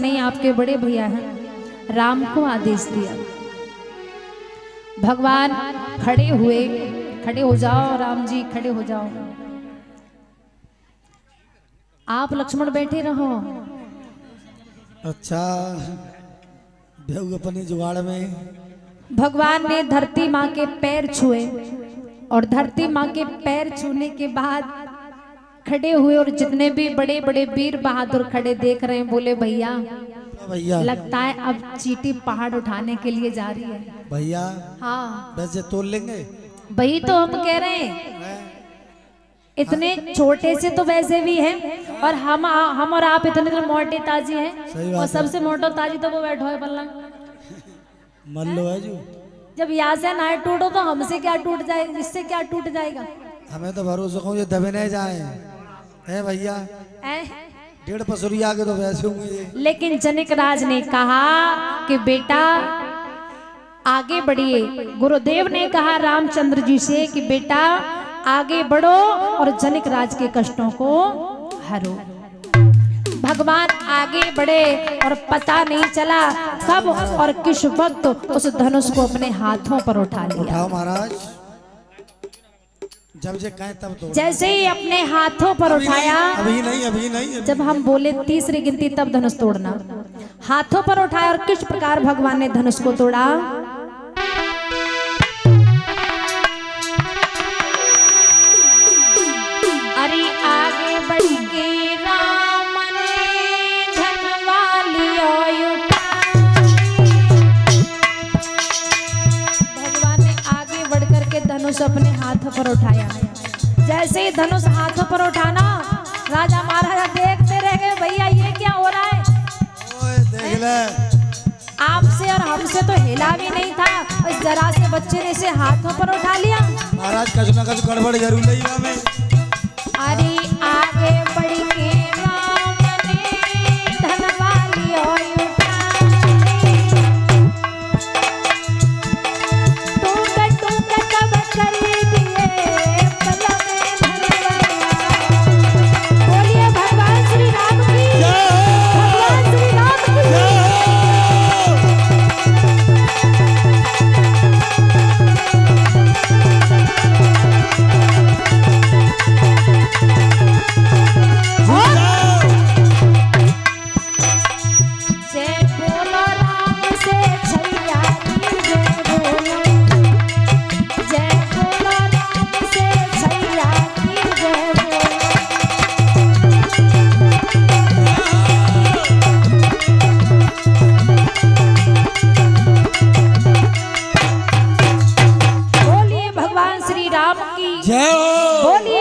नहीं, आपके बड़े भैया हैं, राम को आदेश दिया। भगवान खड़े हुए, खड़े हो जाओ राम जी, खड़े हो जाओ। आप लक्ष्मण बैठे रहो। अच्छा, अपनी जुगाड़ में भगवान ने धरती माँ के पैर छुए और धरती माँ के पैर छूने के बाद खड़े हुए और जितने भी बड़े बड़े वीर बहादुर खड़े देख रहे हैं, बोले भैया भैया लगता है अब चींटी पहाड़ उठाने के लिए जा रही है। भैया हाँ वैसे तोड़ लेंगे। वही तो हम कह रहे हैं, इतने छोटे से तो वैसे भी हैं और हम और आप इतने तो मोटे ताजी हैं, और सबसे मोटा ताजी तो वो बैठो है पल्ला मल्लो है जो। जब यहाँ से ना टूटो तो हमसे क्या टूट जाए, इससे क्या टूट जाएगा। हमें तो भरोसा हो ये दबे नहीं जाए है भैया, 1.5 पसुरी आगे तो वैसे होंगे। लेकिन जनक राज ने कहा कि बेटा आगे बढ़िए। गुरुदेव ने कहा रामचंद्र जी से कि बेटा आगे बढ़ो और जनक राज के कष्टों को हरो। भगवान आगे बढ़े और पता नहीं चला कब और किस वक्त उस धनुष को अपने हाथों पर उठा लिया। उठाओ महाराज, जब जे कहें तब तो। जैसे ही अपने हाथों पर उठाया, अभी नहीं जब हम बोले तीसरी गिनती तब धनुष तोड़ना। हाथों पर उठाया और किस प्रकार भगवान ने धनुष को तोड़ा। अरे आगे बढ़ के राम ने धनवाली भगवान ने आगे बढ़ करके धनुष अपने हाथों पर उठाया। जैसे ही धनुष हाथों पर उठाना, राजा महाराजा देखते रह गए, भैया ये क्या हो रहा है। ओए देख ले, आपसे और हमसे तो हिला भी नहीं था, इस जरा से बच्चे ने इसे हाथों पर उठा लिया। महाराज कछु ना कछु गड़बड़ जरूर नहीं हमें। अरे आगे बढ़ के राम ने धनवाली तब कर दिए पलक में धनवाली। बोलिए भगवान श्री राम की,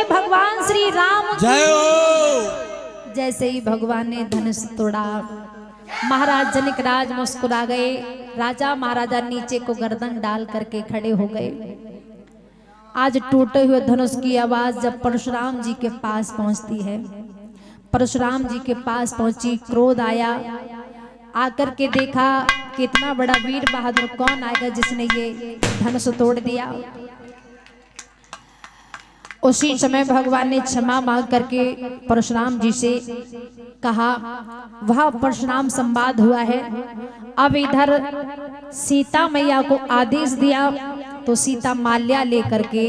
भगवान श्री राम की। जैसे ही भगवान ने धनुष तोड़ा, महाराज जनक राज मुस्कुरा गए। राजा महाराजा नीचे को गर्दन डाल करके खड़े हो गए। आज टूटे हुए धनुष की आवाज जब परशुराम जी के पास पहुंचती है, परशुराम जी के पास पहुंची, क्रोध आया। आकर के देखा कि इतना बड़ा वीर बहादुर कौन आएगा जिसने ये धनुष तोड़ दिया। उसी समय भगवान ने क्षमा मांग करके परशुराम जी से कहा, वह परशुराम संवाद हुआ है। अब इधर सीता मैया को आदेश दिया तो सीता माल्या लेकर के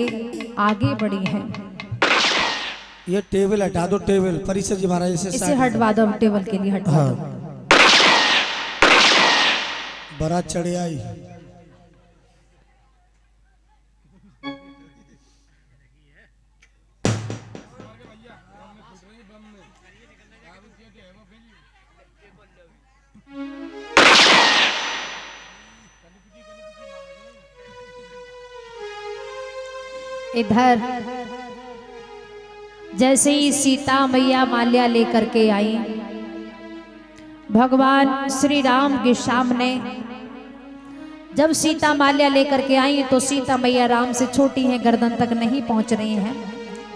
आगे बढ़ी है। ये टेबल हटा दो, टेबल परिसर जी महाराज इसे हटवा दो, टेबल के लिए हटवा दो। बारात चढ़े आई। इधर जैसे ही सीता मैया माल्या लेकर के आई, भगवान श्री राम के सामने जब सीता माल्या लेकर के आई तो सीता मैया राम से छोटी हैं, गर्दन तक नहीं पहुंच रही हैं।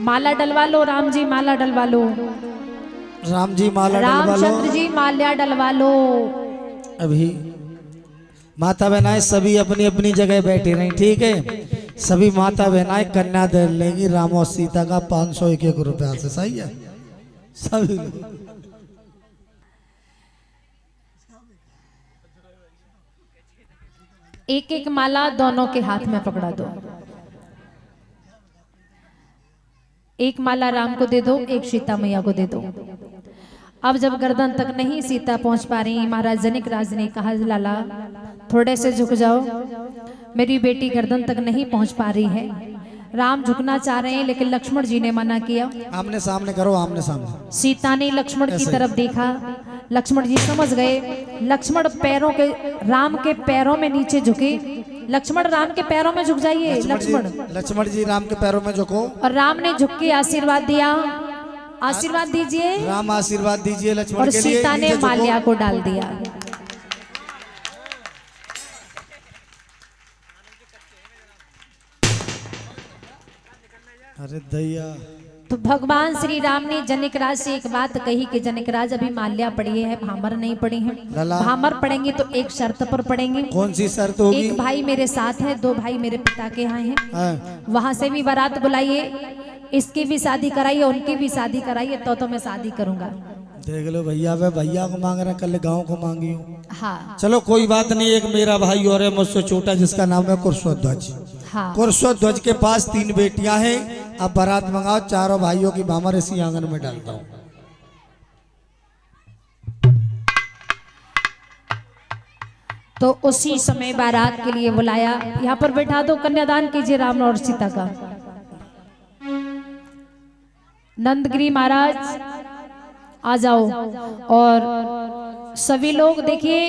माला डलवा लो राम जी, माला डलवा लो राम जी, माला डलवा लो रामचंद्र जी, माल्या डलवा लो। अभी माता बहनाएं सभी अपनी अपनी जगह बैठी रही, ठीक है। सभी माता बहनाएं कन्या दे लेंगी राम और सीता का 501 रुपया से, सही है सभी लोग। एक एक माला दोनों के हाथ में पकड़ा दो। एक माला राम को दे दो, एक सीता मैया को दे दो। अब जब गर्दन तक नहीं सीता पहुंच पा रही, महाराज जनक राज ने कहा लाला थोड़े से झुक जाओ, मेरी बेटी गर्दन तक नहीं पहुंच पा रही है। राम झुकना चाह रहे हैं लेकिन लक्ष्मण जी ने मना किया। आमने सामने करो, आमने सामने। सीता ने लक्ष्मण की तरफ देखा, लक्ष्मण जी समझ गए। लक्ष्मण पैरों के राम के पैरों में नीचे झुके। लक्ष्मण राम के पैरों में झुक जाइए। लक्ष्मण जी राम के पैरों में झुको। और राम ने झुक के आशीर्वाद दिया। आशीर्वाद दीजिए। राम आशीर्वाद दीजिए लक्ष्मण और के लिए। सीता ने माल्या को डाल दिया। अरे दैया। तो भगवान श्री राम ने जनकराज से एक बात कही कि जनकराज अभी माल्या पड़ी है, भामर नहीं पड़ी है। भामर पड़ेंगे तो एक शर्त पर पड़ेंगे। कौन सी शर्त होगी? एक भाई मेरे साथ है, दो भाई मेरे पिता के यहाँ हैं। वहां से भी बारात बुलाइए, इसकी भी शादी कराइए, उनकी भी शादी कराइए, तो मैं शादी करूंगा। देख लो भैया, वे भैया को मांग रहे, कल गांव को मांगी हूँ। हाँ चलो कोई बात नहीं। एक मेरा भाई और है मुझसे छोटा, जिसका नाम है कुरस्वध्वज। हाँ। कुरस्वध्वज के पास 3 बेटियां हैं। अब बारात मंगाओ, चारों भाइयों की भामर इसी आंगन में डालता हूँ। तो उसी समय बारात के लिए बुलाया। यहाँ पर बैठा दो, कन्यादान कीजिए राम और सीता का। नंदगिरी महाराज आ जाओ। और सभी लोग देखिए